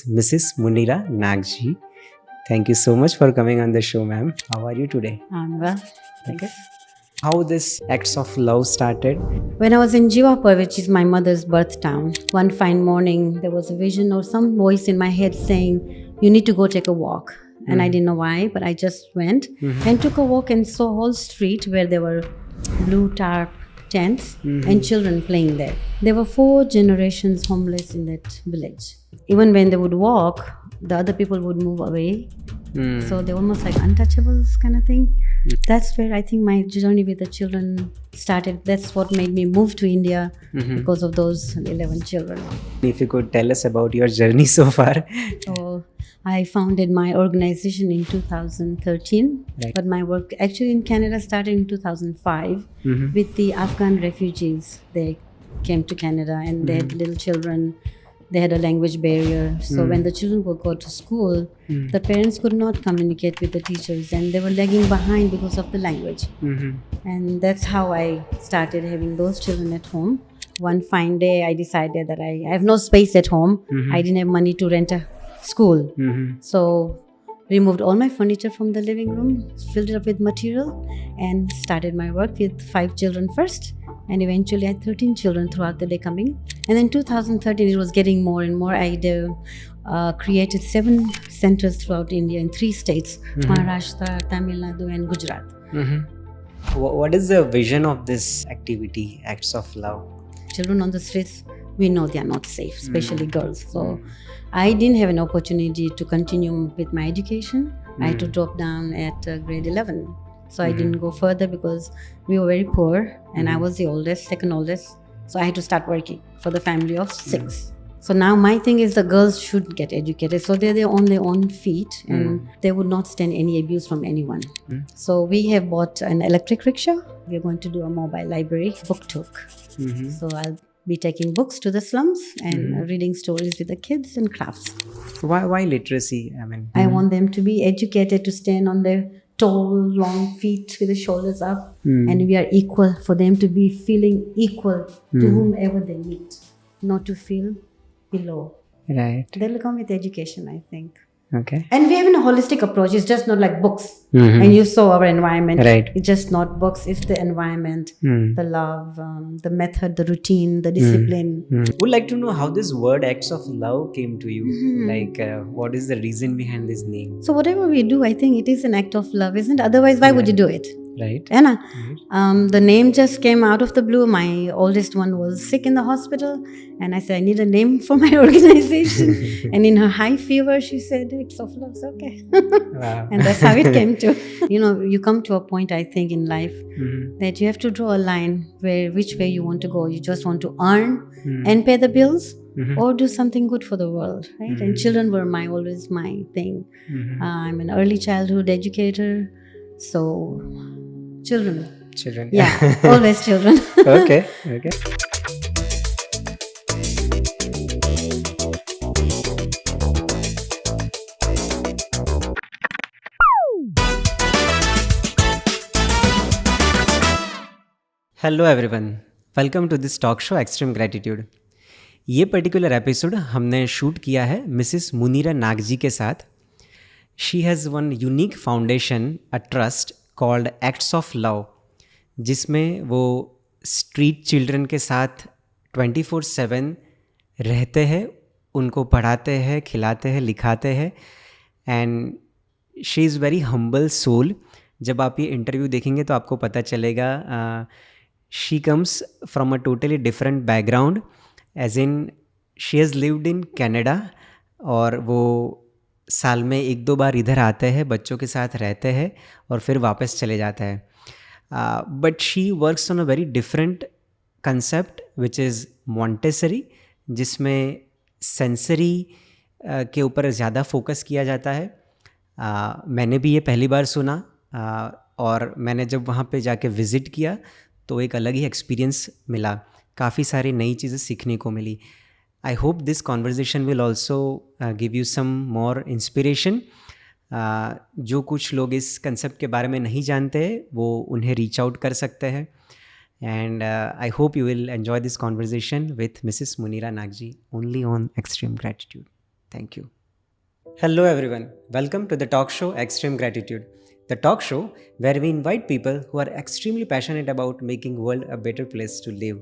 Mrs. Munira Nagji. Thank you so much for coming on the show, ma'am. How are you today? I'm well. Okay. How this acts of love started? When I was in Jivapur, which is my mother's birth town, one fine morning there was a vision or some voice in my head saying, "You need to go take a walk." And I didn't know why, but I just went and took a walk and saw a whole street where there were blue tarp tents and children playing there. There were 4 generations homeless in that village. Even when they would walk, the other people would move away. So they're almost like untouchables kind of thing. That's where I think my journey with the children started. That's what made me move to India because of those 11 children. If you could tell us about your journey so far. So I founded my organization in 2013, Right. but my work actually in Canada started in 2005 with the Afghan refugees. They came to Canada and they had little children. They had a language barrier. So when the children would go to school, the parents could not communicate with the teachers and they were lagging behind because of the language. And that's how I started having those children at home. One fine day, I decided that I have no space at home. I didn't have money to rent a school. So removed all my furniture from the living room, filled it up with material, and started my work with 5 children first. And eventually I had 13 children throughout the day coming. And then 2013, it was getting more and more. I created 7 centers throughout India in 3 states, Maharashtra, Tamil Nadu and Gujarat. What is the vision of this activity, Acts of Love? Children on the streets, we know they are not safe, especially girls. So I didn't have an opportunity to continue with my education. I had to drop down at grade 11. So I didn't go further because we were very poor and I was the oldest, second oldest. So I had to start working for the family of 6. So now my thing is the girls should get educated. So they're on their own feet and they would not stand any abuse from anyone. So we have bought an electric rickshaw. We're going to do a mobile library, book took. So I'll be taking books to the slums and reading stories with the kids and crafts. Why literacy? I want them to be educated, to stand on their tall, long feet with the shoulders up, and we are equal, for them to be feeling equal to whomever they meet, not to feel below. Right. They'll come with education, I think. Okay. And we have a holistic approach. It's just not like books. And you saw our environment. Right. It's just not books. It's the environment, the love, the method, the routine, the discipline. Would like to know how this word Acts of Love came to you. Like, what is the reason behind this name? So whatever we do, I think it is an act of love, isn't it? Otherwise, why would you do it? Right. Anna, the name just came out of the blue. My oldest one was sick in the hospital, and I said, I need a name for my organization. And in her high fever, she said, Acts of Love. So, okay. Wow. And that's how it came to. You come to a point, I think, in life that you have to draw a line which way you want to go. You just want to earn and pay the bills, or do something good for the world, right? And children were always my thing. I'm an early childhood educator, so children. Children. Yeah, always children. Okay. Hello everyone, welcome to this talk show extreme gratitude. ये particular episode हमने shoot किया है Mrs Munira Nagji के साथ। She has one unique foundation, a trust called acts of love, जिसमें वो street children के साथ 24/7 रहते हैं, उनको पढ़ाते हैं, खिलाते हैं, लिखाते हैं। And she is very humble soul. जब आप ये इंटरव्यू देखेंगे तो आपको पता चलेगा she comes from a totally different background, as in she has lived in Canada, और वो साल में 1-2 बार इधर आते हैं, बच्चों के साथ रहते हैं और फिर वापस चले जाते हैं। But she works on a very different concept which is Montessori, जिसमें सेंसरी के ऊपर ज़्यादा फोकस किया जाता है। मैंने भी ये पहली बार सुना, और मैंने जब वहाँ पे जाके विज़िट किया तो एक अलग ही एक्सपीरियंस मिला, काफ़ी सारी नई चीज़ें सीखने को मिली। I hope this conversation will also give you some more inspiration. जो कुछ लोग इस कंसेप्ट के बारे में नहीं जानते वो उन्हें रीच आउट कर सकते हैं। And I hope you will enjoy this conversation with Mrs Munira Nagji only on extreme gratitude. Thank you. Hello, everyone. Welcome to the talk show Extreme Gratitude, the talk show where we invite people who are extremely passionate about making world a better place to live.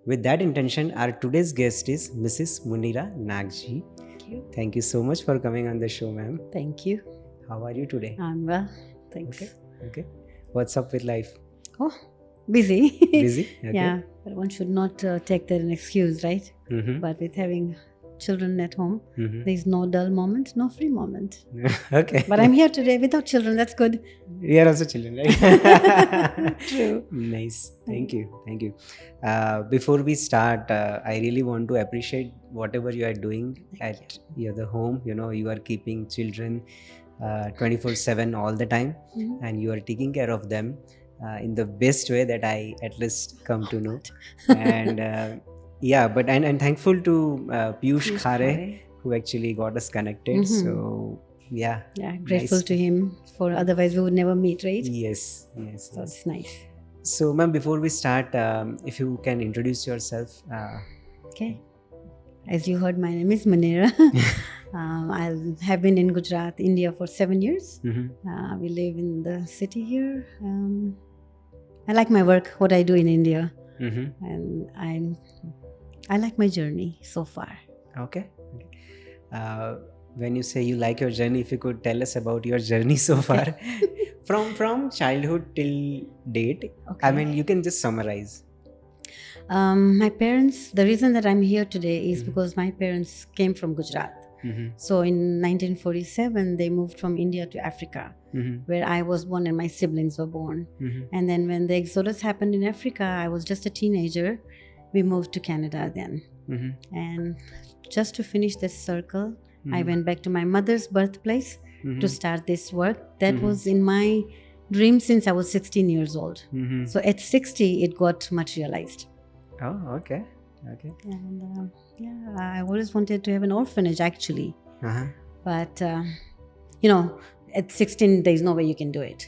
With that intention, our today's guest is Mrs. Munira Nagji. Thank you. Thank you so much for coming on the show, ma'am. Thank you. How are you today? I'm well. Thanks. Okay. What's up with life? Oh, busy. Busy? Okay. Yeah, but one should not take that an excuse, right? Mm-hmm. But with having children at home, Mm-hmm. there's no dull moment, no free moment. Okay. But I'm here today without children. That's good. We are also children, right? True. Nice. Thank you. Thank you. Before we start, I really want to appreciate whatever you are doing at your home. You know, you are keeping children 24/7 all the time, Mhm. and you are taking care of them in the best way that I at least come to know. And yeah, but and thankful to Piyush Piyush Khare, Khare. who actually got us connected. Mhm. So yeah. Yeah, grateful Nice. to him for otherwise we would never meet, right? Yes. Yes. So yes. it's nice. So, ma'am, before we start, if you can introduce yourself. Okay. As you heard, my name is Munira. I have been in Gujarat, India for 7 years. Mhm. We live in the city here. I like my work, what I do in India, Mhm. and I like my journey so far. Okay. When you say you like your journey, if you could tell us about your journey so far, from childhood till date. I Okay. mean, you can just summarize. My parents, the reason that I'm here today is Mhm. because my parents came from Gujarat. Mhm. So in 1947, they moved from India to Africa, Mhm. where I was born and my siblings were born. Mhm. And then when the exodus happened in Africa, I was just a teenager. We moved to Canada then. Mhm. And just to finish this circle, I Mhm. went back to my mother's birthplace Mhm. to start this work. That Mhm. was in my dream since I was 16 years old. Mhm. So at 60, it got materialized. Oh, okay. Okay. And yeah, I always wanted to have an orphanage actually. Uh-huh. But, at 16, there's no way you can do it.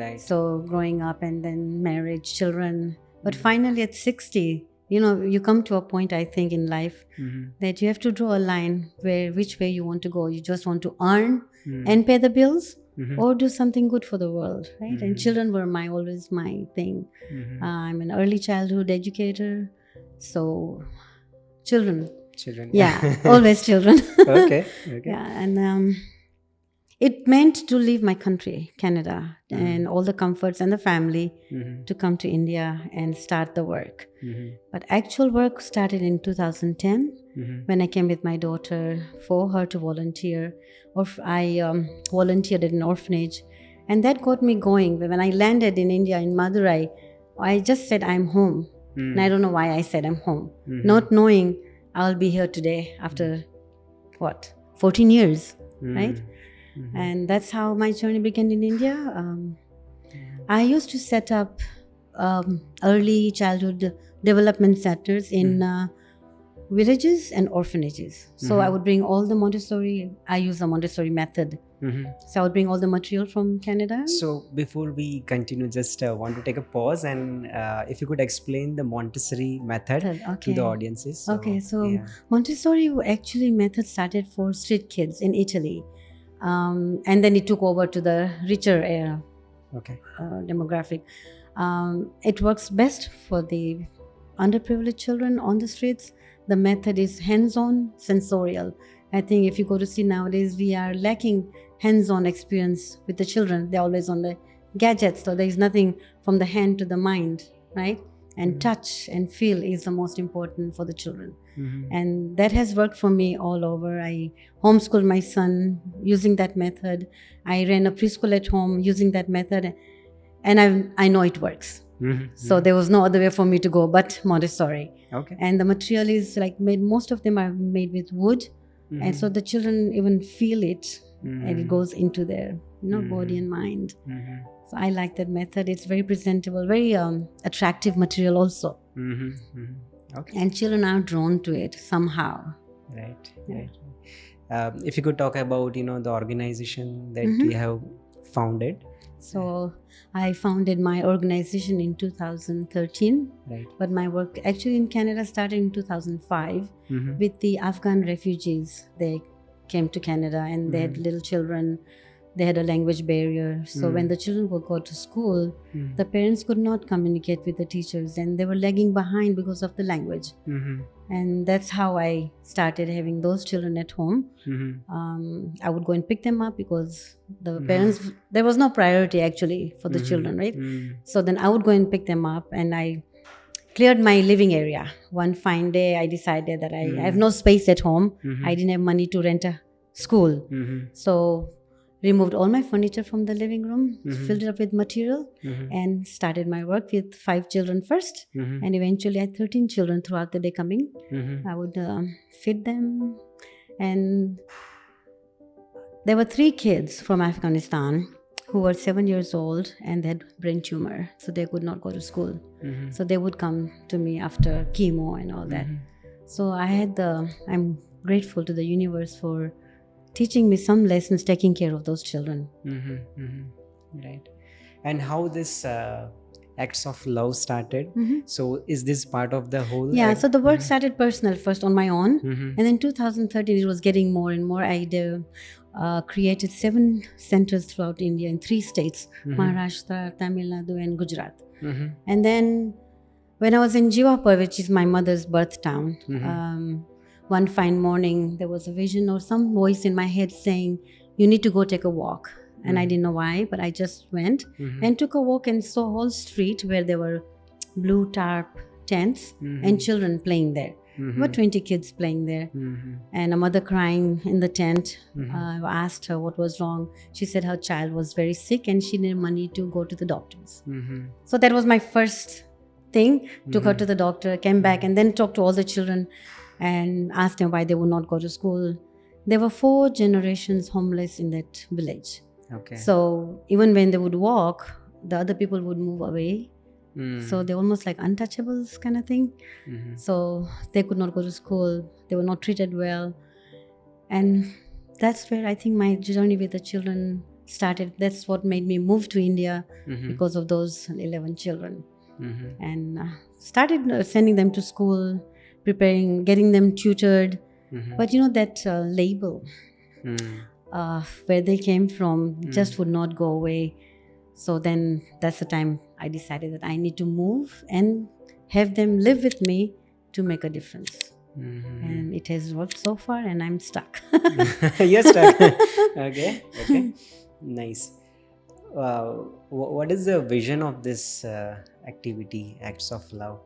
Right. So growing up and then marriage, children. But Mhm. finally at 60, you come to a point, I think, in life Mhm. that you have to draw a line which way you want to go. You just want to earn Mhm. and pay the bills Mhm. or do something good for the world, right? And Mhm. children were always my thing. Mhm. I'm an early childhood educator. So children, Children. yeah, always children. Okay. Okay. Yeah, and it meant to leave my country, Canada, Mhm. and all the comforts and the family Mhm. to come to India and start the work. Mhm. But actual work started in 2010 Mhm. when I came with my daughter for her to volunteer. I volunteered at an orphanage, and that got me going. When I landed in India, in Madurai, I just said, I'm home. And I don't know why I said I'm home, Mhm. not knowing I'll be here today after 14 years, right? Mhm. And that's how my journey began in India. I used to set up early childhood development centers in villages and orphanages. So I Mhm. would bring all the Montessori, I use the Montessori method. Mhm. So I would bring all the material from Canada. So before we continue, just want to take a pause, and if you could explain the Montessori method to Okay. the audiences. Okay, so yeah. Montessori actually method started for street kids in Italy. And then it took over to the richer Okay. demographic. It works best for the underprivileged children on the streets. The method is hands-on, sensorial. I think if you go to see nowadays, we are lacking hands-on experience with the children. They're always on the gadgets, so there is nothing from the hand to the mind, right? And touch and feel is the most important for the children. Mhm. And that has worked for me all over. I homeschooled my son using that method. I ran a preschool at home using that method, and I know it works. Mhm. So there was no other way for me to go but Montessori. Okay. And the material is like made, most of them are made with wood, and so the children even feel it, and it goes into their body and mind. Mhm. So I like that method. It's very presentable, very attractive material also, Mhm. Mhm. Okay. and children are drawn to it somehow. Right. Yeah. Right. If you could talk about the organization that Mhm. you have founded. So I founded my organization in 2013, Right. but my work actually in Canada started in 2005 Mhm. with the Afghan refugees. They came to Canada, and they had little children. They had a language barrier. So when the children would go to school, the parents could not communicate with the teachers, and they were lagging behind because of the language. And that's how I started having those children at home. I would go and pick them up because the parents, there was no priority actually for the children, right? So then I would go and pick them up, and I cleared my living area. One fine day, I decided that I have no space at home. I didn't have money to rent a school. So removed all my furniture from the living room, filled it up with material, and started my work with 5 children first. And eventually I had 13 children throughout the day coming. I would feed them. And there were 3 kids from Afghanistan who were 7 years old, and they had brain tumor. So they could not go to school. So they would come to me after chemo and all that. So I'm grateful to the universe for teaching me some lessons, taking care of those children. Right. And how this acts of love started? So is this part of the whole? Yeah, so the work started personal first on my own. And then 2013, it was getting more and more. I created 7 centers throughout India in 3 states, Maharashtra, Tamil Nadu, and Gujarat. And then when I was in Jivapur, which is my mother's birth town, one fine morning, there was a vision or some voice in my head saying, you need to go take a walk. And I didn't know why, but I just went and took a walk and saw a whole street where there were blue tarp tents and children playing there. About 20 kids playing there. And a mother crying in the tent. I asked her what was wrong. She said her child was very sick and she needed money to go to the doctors. So that was my first thing. Took her to the doctor, came back, and then talked to all the children and asked them why they would not go to school. There were 4 generations homeless in that village. Okay. So even when they would walk, the other people would move away. So they're almost like untouchables kind of thing. So they could not go to school. They were not treated well. And that's where I think my journey with the children started. That's what made me move to India because of those 11 children. And started sending them to school, preparing, getting them tutored. But you know, that label where they came from just would not go away. So then that's the time I decided that I need to move and have them live with me to make a difference. And it has worked so far, and I'm stuck. You're stuck. Okay. Nice. What is the vision of this activity, Acts of Love?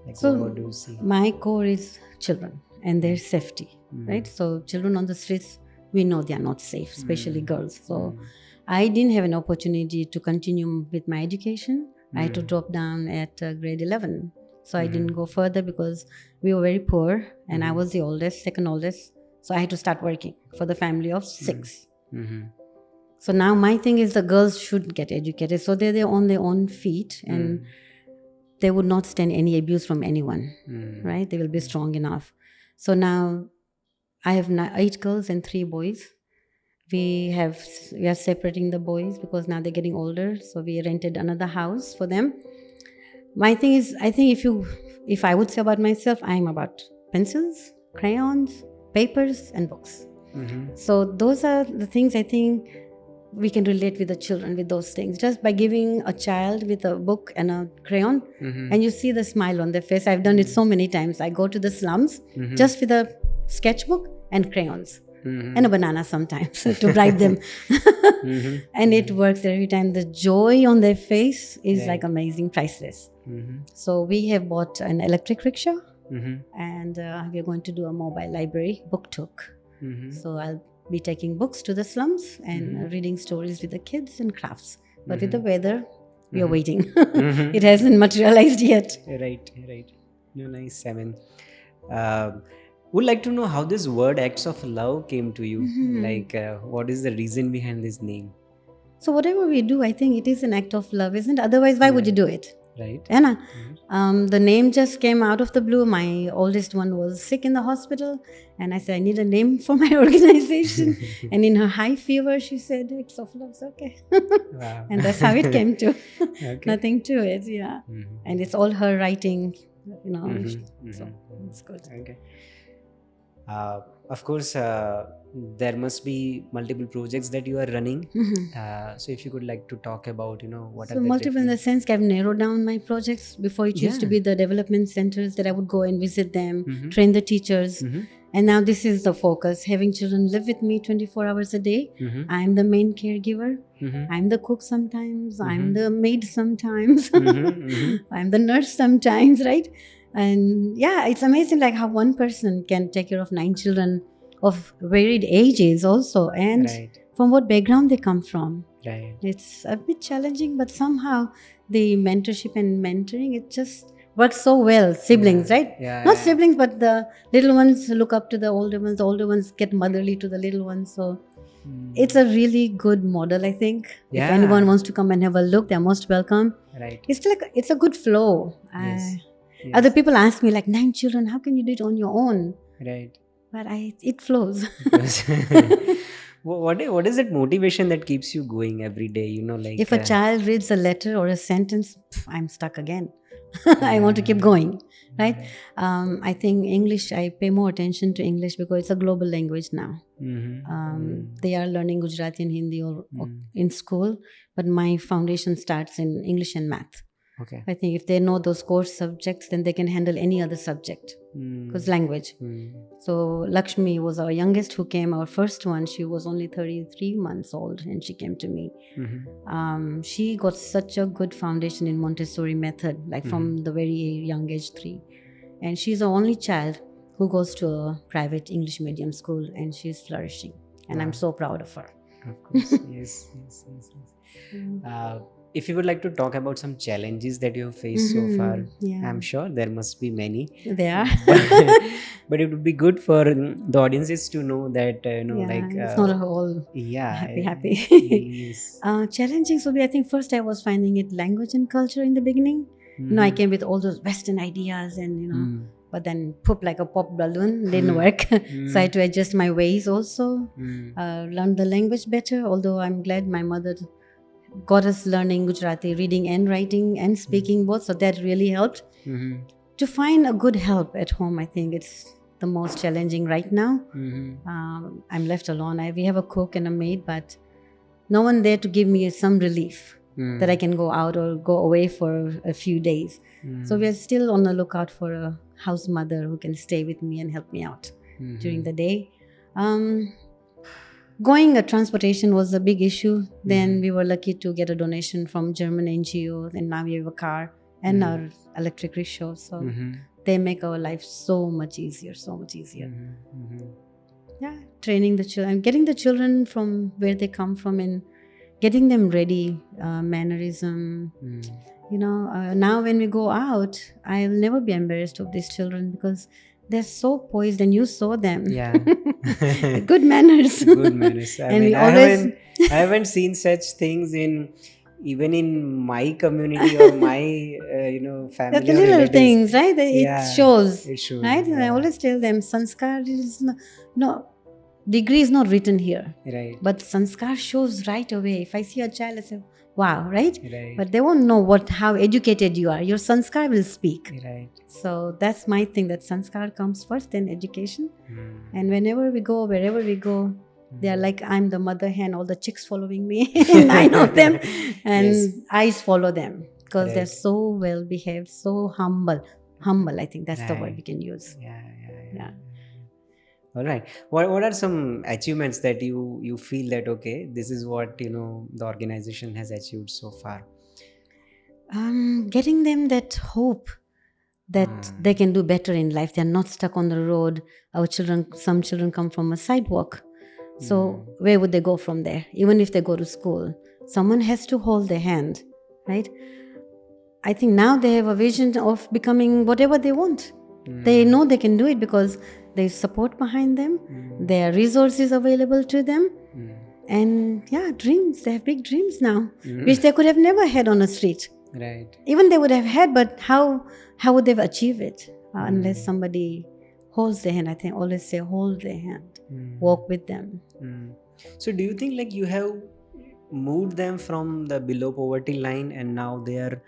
Like, So what do you see? my core is children and their safety, right? So children on the streets, we know they are not safe, especially girls. So I didn't have an opportunity to continue with my education. I had to drop down at grade 11. So I didn't go further because we were very poor, and I was the oldest, second oldest. So I had to start working for the family of 6. So now my thing is the girls should get educated. So they're on their own feet, and they would not stand any abuse from anyone, right? They will be strong enough. So now I have 8 girls and 3 boys. We are separating the boys because now they're getting older. So we rented another house for them. My thing is, I think if I would say about myself, I'm about pencils, crayons, papers, and books. So those are the things I think we can relate with the children with those things. Just by giving a child with a book and a crayon, and you see the smile on their face. I've done it so many times. I go to the slums just with a sketchbook and crayons. And a banana sometimes to bribe them. And it works every time. The joy on their face is like amazing, priceless. So we have bought an electric rickshaw, and we are going to do a mobile library, BookTok. So I'll be taking books to the slums and reading stories with the kids and crafts. But with the weather, we are waiting. It hasn't materialized yet. Right. No, nice. I mean, would like to know how this word Acts of Love came to you. Like, what is the reason behind this name? So whatever we do, I think it is an act of love, isn't it? Otherwise, why would you do it? Right. Anna, the name just came out of the blue. My oldest one was sick in the hospital, and I said, I need a name for my organization. And in her high fever, she said, Acts of Love. Okay. Wow. And that's how it came to. Okay. Nothing to it, yeah. And it's all her writing, So it's good. Okay. of course, there must be multiple projects that you are running. So if you could like to talk about, what are So the multiple in the different... sense I've narrowed down my projects. Before it used to Yeah. be the development centers that I would go and visit them, Mhm. train the teachers. Mhm. And now this is the focus, having children live with me 24 hours a day. Mhm. I'm the main caregiver. Mhm. I'm the cook sometimes. I'm Mhm. the maid sometimes. Mhm. Mhm. I'm the nurse sometimes, right? And yeah, it's amazing like how one person can take care of 9 children of varied ages also, and Right. from what background they come from. Right. It's a bit challenging, but somehow the mentorship and mentoring, it just works so well. Siblings, Yeah. right? Yeah. Not Yeah. siblings, but the little ones look up to the older ones get motherly to the little ones. So it's a really good model, I think. If Yeah. anyone wants to come and have a look, they're most welcome. Right. It's a good flow. Yes. Other Yes. people ask me like 9 children, how can you do it on your own? Right. But it flows. What is that motivation that keeps you going every day? Like If a child reads a letter or a sentence, I'm stuck again. I want to keep going, right? I think English, I pay more attention to English because it's a global language now. They are learning Gujarati and Hindi or in school, but my foundation starts in English and math. Okay. I think if they know those core subjects, then they can handle any other subject because language. So Lakshmi was our youngest who came, our first one. She was only 33 months old and she came to me. She got such a good foundation in Montessori method, like from the very young age 3. And she's the only child who goes to a private English medium school and she's flourishing. And I'm so proud of her. Of course. Yes. If you would like to talk about some challenges that you have faced so far, Yeah. I'm sure there must be many. There are. But it would be good for the audiences to know that It's not a whole happy. Yes. Challenging would be, I think first I was finding it language and culture in the beginning. I came with all those Western ideas and but then poop like a pop balloon didn't work. So I had to adjust my ways also. Learn the language better. Although I'm glad my mother got us learning Gujarati, reading and writing and speaking both. So that really helped. To find a good help at home, I think it's the most challenging right now. I'm left alone. We have a cook and a maid, but no one there to give me some relief that I can go out or go away for a few days. So we are still on the lookout for a house mother who can stay with me and help me out during the day. Going transportation was a big issue. Then we were lucky to get a donation from German NGO, and now we have a car and our electric rickshaw. So they make our life so much easier. Yeah, training the children, getting the children from where they come from and getting them ready, mannerism. Now when we go out, I'll never be embarrassed of these children because they're so poised and you saw them. Yeah. Good manners. Good manners. I haven't seen such things even in my community or my family. The little relatives. things, right? It shows. It shows. Right? And I always tell them, sanskar is degree is not written here. Right. But sanskar shows right away. If I see a child, I say, wow, right? Right. But they won't know how educated you are. Your sanskar will speak. Right. So that's my thing, that sanskar comes first, then education. And whenever we go, wherever we go, they are like, I'm the mother hen, all the chicks following me, 9 of them. And eyes follow them because they're so well behaved, so humble. Humble, I think that's the word we can use. Yeah. All right. What are some achievements that you feel that, okay, this is what, the organization has achieved so far? Getting them that hope that they can do better in life. They're not stuck on the road. Some children come from a sidewalk. So where would they go from there? Even if they go to school, someone has to hold their hand, right? I think now they have a vision of becoming whatever they want. They know they can do it because there's support behind them. There are resources available to them. And dreams. They have big dreams now, which they could have never had on a street. Right. Even they would have had, but how would they achieve it unless somebody holds their hand? I think always say hold their hand, walk with them. So do you think like you have moved them from the below poverty line and now they are,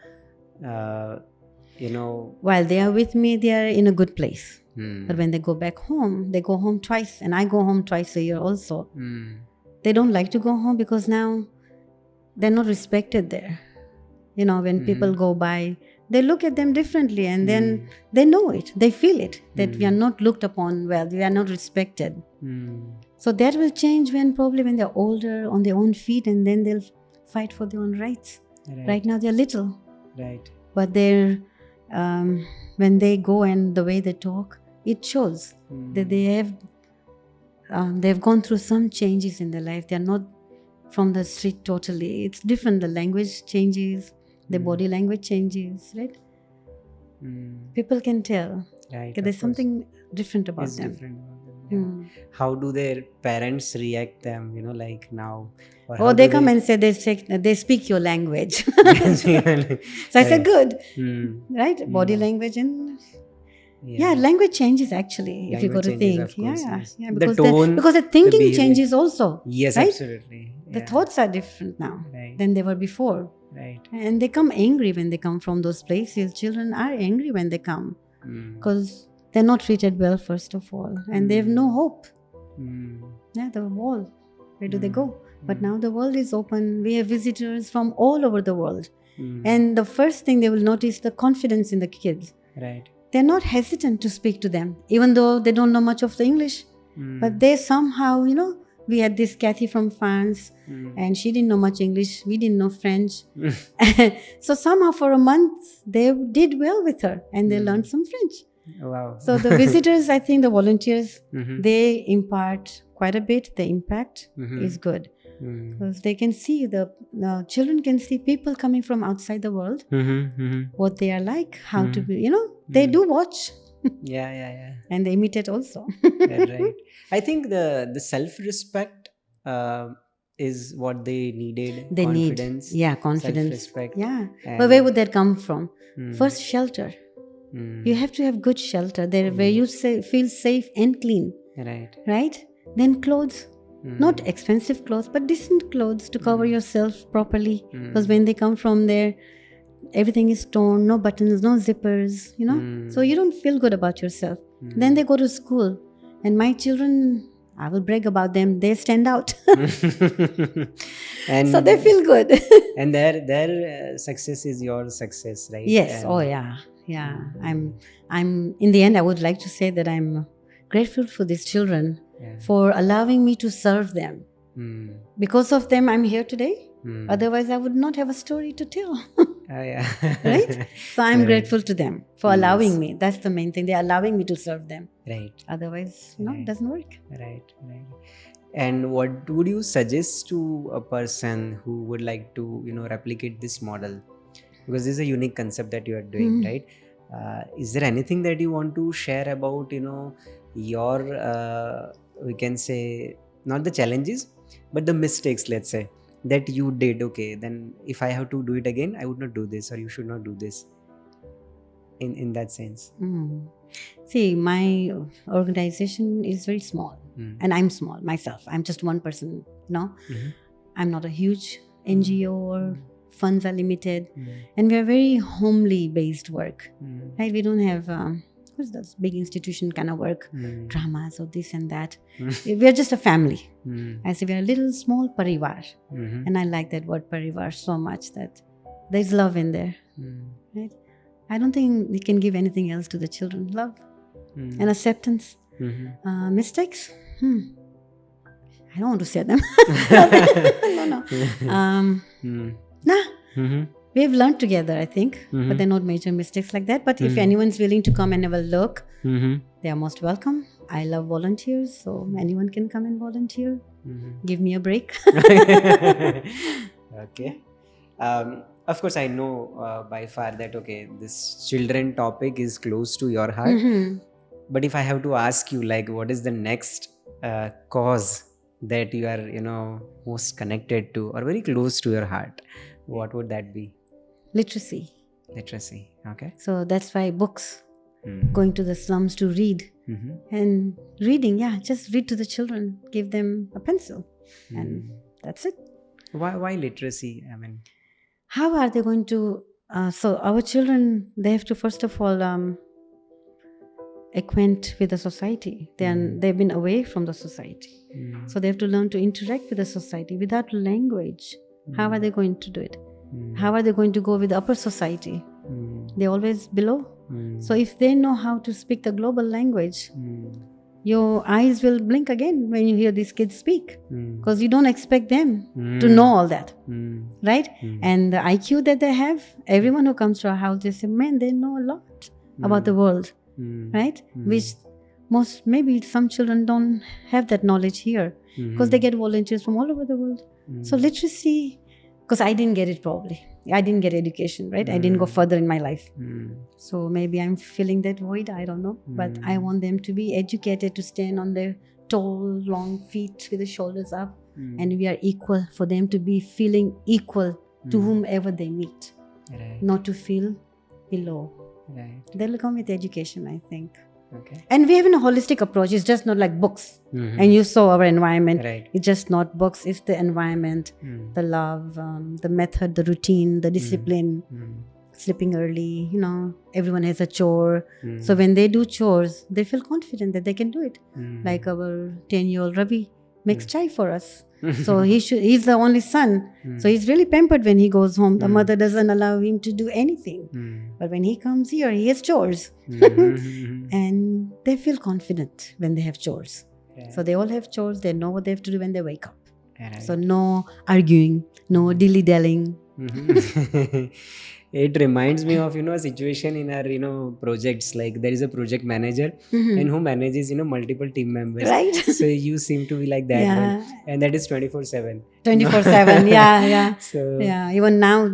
While they are with me, they are in a good place. But when they go back home, they go home twice, and I go home twice a year also. Mm. They don't like to go home because now they're not respected there. You know, when people go by, they look at them differently, and then they know it, they feel it, that we are not looked upon well, we are not respected. Mm. So that will change probably when they're older, on their own feet, and then they'll fight for their own rights. Right now they're little, Right. but they're when they go and the way they talk, it shows that they've gone through some changes in their life. They're not from the street totally. It's different. The language changes, the body language changes, right? People can tell. Right. Okay, there's something different about It's them. different about them. Yeah. How do their parents react them, like now? Or Oh, they come and say they speak your language. So I said, good, right? Body language and language changes actually. If you go to think, because because the thinking changes also. Yes, right? Absolutely. The thoughts are different now than they were before. Right. And they come angry when they come from those places. Children are angry when they come because they're not treated well, first of all, and they have no hope. Yeah, the wall. Where do they go? But now the world is open. We have visitors from all over the world. And the first thing they will notice the confidence in the kids. Right. They're not hesitant to speak to them, even though they don't know much of the English. But they somehow, we had this Kathy from France, and she didn't know much English. We didn't know French. So somehow for a month, they did well with her, and they learned some French. Wow. So the visitors, I think the volunteers, they impart quite a bit. The impact is good. Because they can see, the children can see people coming from outside the world, what they are like, how to be, they do watch. Yeah. And they imitate also. Right. I think the self-respect is what they needed. They confidence. need, confidence. Self-respect. Yeah. But where would that come from? First, shelter. You have to have good shelter there where you feel safe and clean. Right? Then clothes. Not expensive clothes, but decent clothes to cover yourself properly. Because when they come from there, everything is torn, no buttons, no zippers, So you don't feel good about yourself. Then they go to school. And my children, I will brag about them, they stand out. And so they feel good. And their success is your success, right? Yes. Yeah. I'm in the end, I would like to say that I'm grateful for these children for allowing me to serve them. Because of them, I'm here today. Otherwise, I would not have a story to tell. Right? So I'm grateful to them for allowing me. That's the main thing. They're allowing me to serve them. Right. Otherwise, it doesn't work. Right. And what would you suggest to a person who would like to, replicate this model? Because this is a unique concept that you are doing, right? Is there anything that you want to share about, your, we can say, not the challenges, but the mistakes, let's say, that you did? Okay, then if I have to do it again, I would not do this, or you should not do this. In that sense. See, my organization is very small, and I'm small myself. I'm just one person, I'm not a huge NGO or funds are limited, and we are very homely based work, right? We don't have what's this big institution kind of work, dramas or this and that. We are just a family. I say we are a little small parivar, and I like that word parivar so much, that there's love in there, right? I don't think we can give anything else to the children. Love and acceptance. Mistakes? I don't want to say them. No. We've learned together, I think, but they're not major mistakes like that. But if anyone's willing to come and have a look, they are most welcome. I love volunteers, so anyone can come and volunteer. Give me a break. Okay. Of course, I know by far that, this children topic is close to your heart. But if I have to ask you, what is the next cause that you are, most connected to or very close to your heart, what would that be? Literacy. Okay. So that's why books, going to the slums to read. And reading, just read to the children, give them a pencil, and that's it. Why literacy? I mean, how are they going to? So our children, they have to first of all acquaint with the society. They've been away from the society. So they have to learn to interact with the society without language. How are they going to do it? How are they going to go with the upper society? They're always below. So if they know how to speak the global language, your eyes will blink again when you hear these kids speak, because you don't expect them to know all that, right? And the IQ that they have, everyone who comes to our house, they say, man, they know a lot about the world, right? Which maybe some children don't have that knowledge here, because they get volunteers from all over the world. So literacy, because I didn't get it probably. I didn't get education, right? I didn't go further in my life. So maybe I'm filling that void, I don't know. But I want them to be educated, to stand on their tall, long feet with the shoulders up. And we are equal, for them to be feeling equal to whomever they meet. Right. Not to feel below. Right. They'll come with education, I think. Okay. And we have a holistic approach. It's just not like books. And you saw our environment. Right. It's just not books. It's the environment, the love, the method, the routine, the discipline, sleeping early. Everyone has a chore. So when they do chores, they feel confident that they can do it. Like our 10-year-old Ravi makes chai for us. So he's the only son. So he's really pampered when he goes home. The mother doesn't allow him to do anything. But when he comes here, he has chores. And they feel confident when they have chores. Yeah. So they all have chores. They know what they have to do when they wake up. Right. So no arguing, no dilly-dallying. It reminds me of a situation in our projects. Like there is a project manager and who manages multiple team members. Right. So you seem to be like that Yeah. one, and that is 24/7. 24/7. Yeah. So Yeah. Even now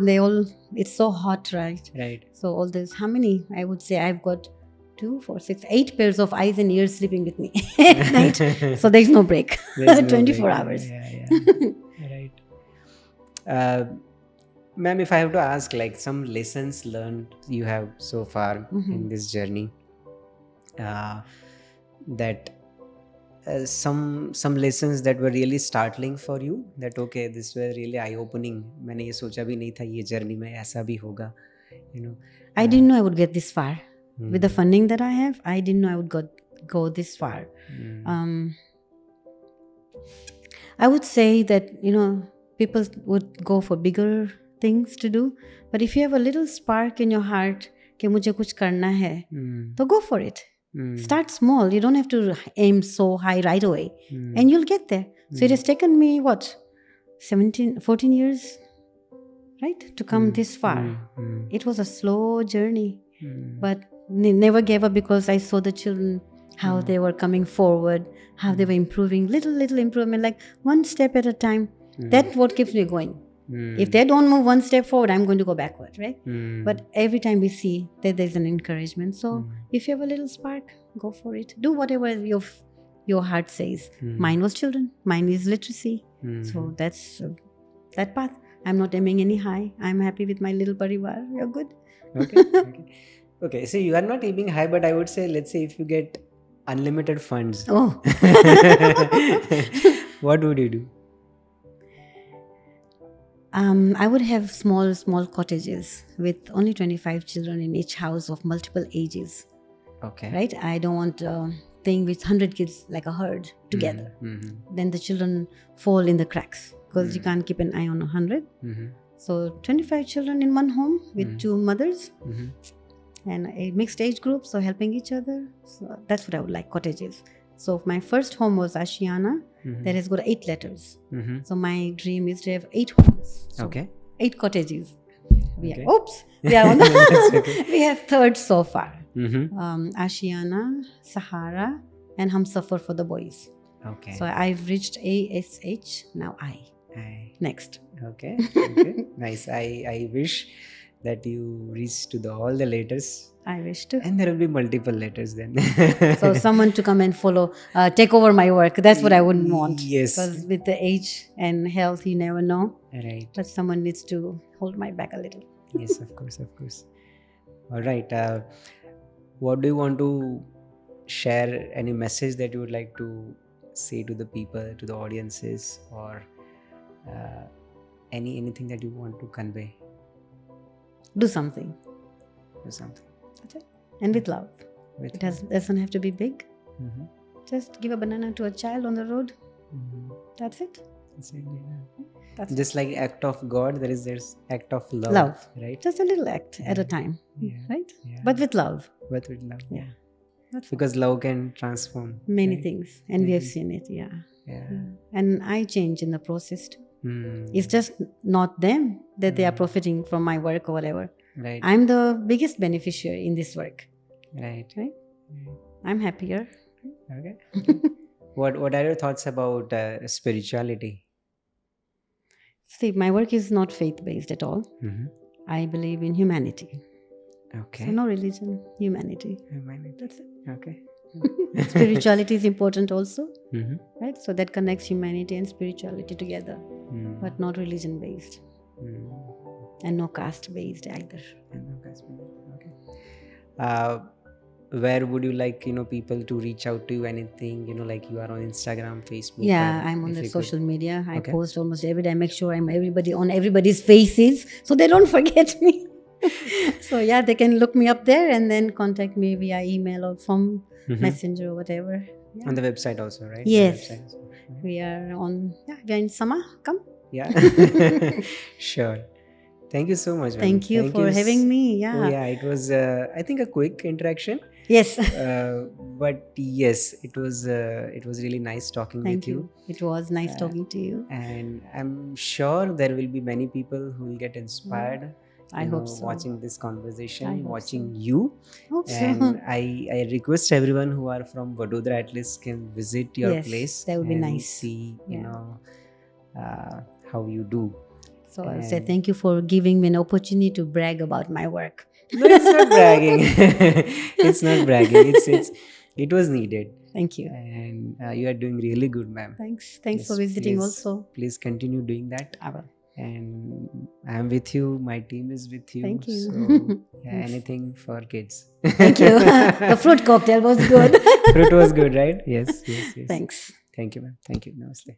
it's so hot, right? right. So all this, how many? I would say I've got 2, 4, 6, 8 pairs of eyes and ears sleeping with me at night. So there's no break. There's no 24 break. hours. Yeah. Right. Ma'am, if I have to ask, like some lessons learned you have so far in this journey, that some lessons that were really startling for you, that okay, this were really eye opening. मैंने ये सोचा भी नहीं था ये journey में ऐसा भी होगा. I didn't know I would get this far. With the funding that I have, I didn't know I would go this far. I would say that, people would go for bigger things to do. But if you have a little spark in your heart, कि मुझे कुछ करना है, तो go for it. Start small. You don't have to aim so high right away. And you'll get there. So it has taken me, 14 years, right? To come this far. It was a slow journey. But never gave up, because I saw the children, how they were coming forward, how they were improving, little improvement, like one step at a time. That's what keeps me going. If they don't move one step forward, I'm going to go backward, right? But every time we see that there's an encouragement. So if you have a little spark, go for it. Do whatever your heart says. Mine was children. Mine is literacy. So that's that path. I'm not aiming any high. I'm happy with my little parivar. You're good. Okay. So you are not aiming high, but I would say, let's say if you get unlimited funds, what would you do? I would have small cottages with only 25 children in each house of multiple ages. Okay. Right? I don't want a thing with 100 kids like a herd together. Then the children fall in the cracks, because you can't keep an eye on 100. So 25 children in one home with 2 mothers and a mixed age group, so helping each other. So that's what I would like, cottages. So my first home was Ashiana. That has got 8 letters. So my dream is to have 8 homes. So 8 cottages. We are on the we have 3rd so far. Ashiana, Sahara, and Humsafar for the boys. Okay. So I've reached ASH, now I. Next. Okay. Nice. I wish that you reach to all the letters. I wish to. And there will be multiple letters then. So someone to come and follow, take over my work. That's what I wouldn't want. Yes. Because with the age and health, you never know. Right. But someone needs to hold my back a little. Yes, of course. All right. What do you want to share? Any message that you would like to say to the people, to the audiences, or anything that you want to convey? Do something. Do something. That's it. And with love. with It doesn't have to be big. Mhm. Just give a banana to a child on the road. Mhm. That's it. That's it, yeah. That's Just like act of God, there's act of love, love. right? Just a little act at a time, Yeah. right? Yeah. But with love. But with love, Yeah. That's because love can transform many right? things, and we have Mhm. seen it. Yeah. Yeah. And I change in the process too. Hmm. It's just not them that they are Mm. profiting from my work or whatever. Right. I'm the biggest beneficiary in this work. Right. Right? Right. I'm happier. Okay. What are your thoughts about spirituality? See, my work is not faith based at all. Mm-hmm. I believe in humanity. Okay. So no religion, humanity. Humanity. That's it. Okay. Spirituality is important also, Mm-hmm. right? So that connects humanity and spirituality together, Mm. but not religion based Mm. and no caste based either. And no Kashmir. Okay. Where would you like people to reach out to you? Anything like you are on Instagram, Facebook? Yeah, where- I'm on if the you could- social media. I Okay. post almost every day. I make sure I'm on everybody's faces so they don't forget me. So yeah, they can look me up there and then contact me via email or from Mhm. Messenger or whatever. Yeah. On the website also, right? Yes. The website also, right? We are in Sama. Come. Yeah. Sure. Thank you so much, ma'am. Thank you for having me. Yeah. Oh, yeah, it was I think a quick interaction, Yes. but yes, it was really nice talking Thank with you. you. It was nice talking to you. And I'm sure there will be many people who will get inspired. I hope so. Watching this conversation, I hope watching you, Hope so. and I request everyone who are from Vadodara at least can visit your Yes, place. that would be and nice. See, Yeah. how you do. So I'll say thank you for giving me an opportunity to brag about my work. No, it's not bragging. It's not bragging. It was needed, Thank you. and you are doing really good, ma'am. Thanks Yes, for visiting please- also. Please continue doing that. I will. And I'm with you. My team is with you. Thank you. So, yeah, Thanks. anything for kids. Thank you. The fruit cocktail was good. Fruit was good, right? Yes, yes, yes. Thanks. Thank you, ma'am. Thank you. Namaste.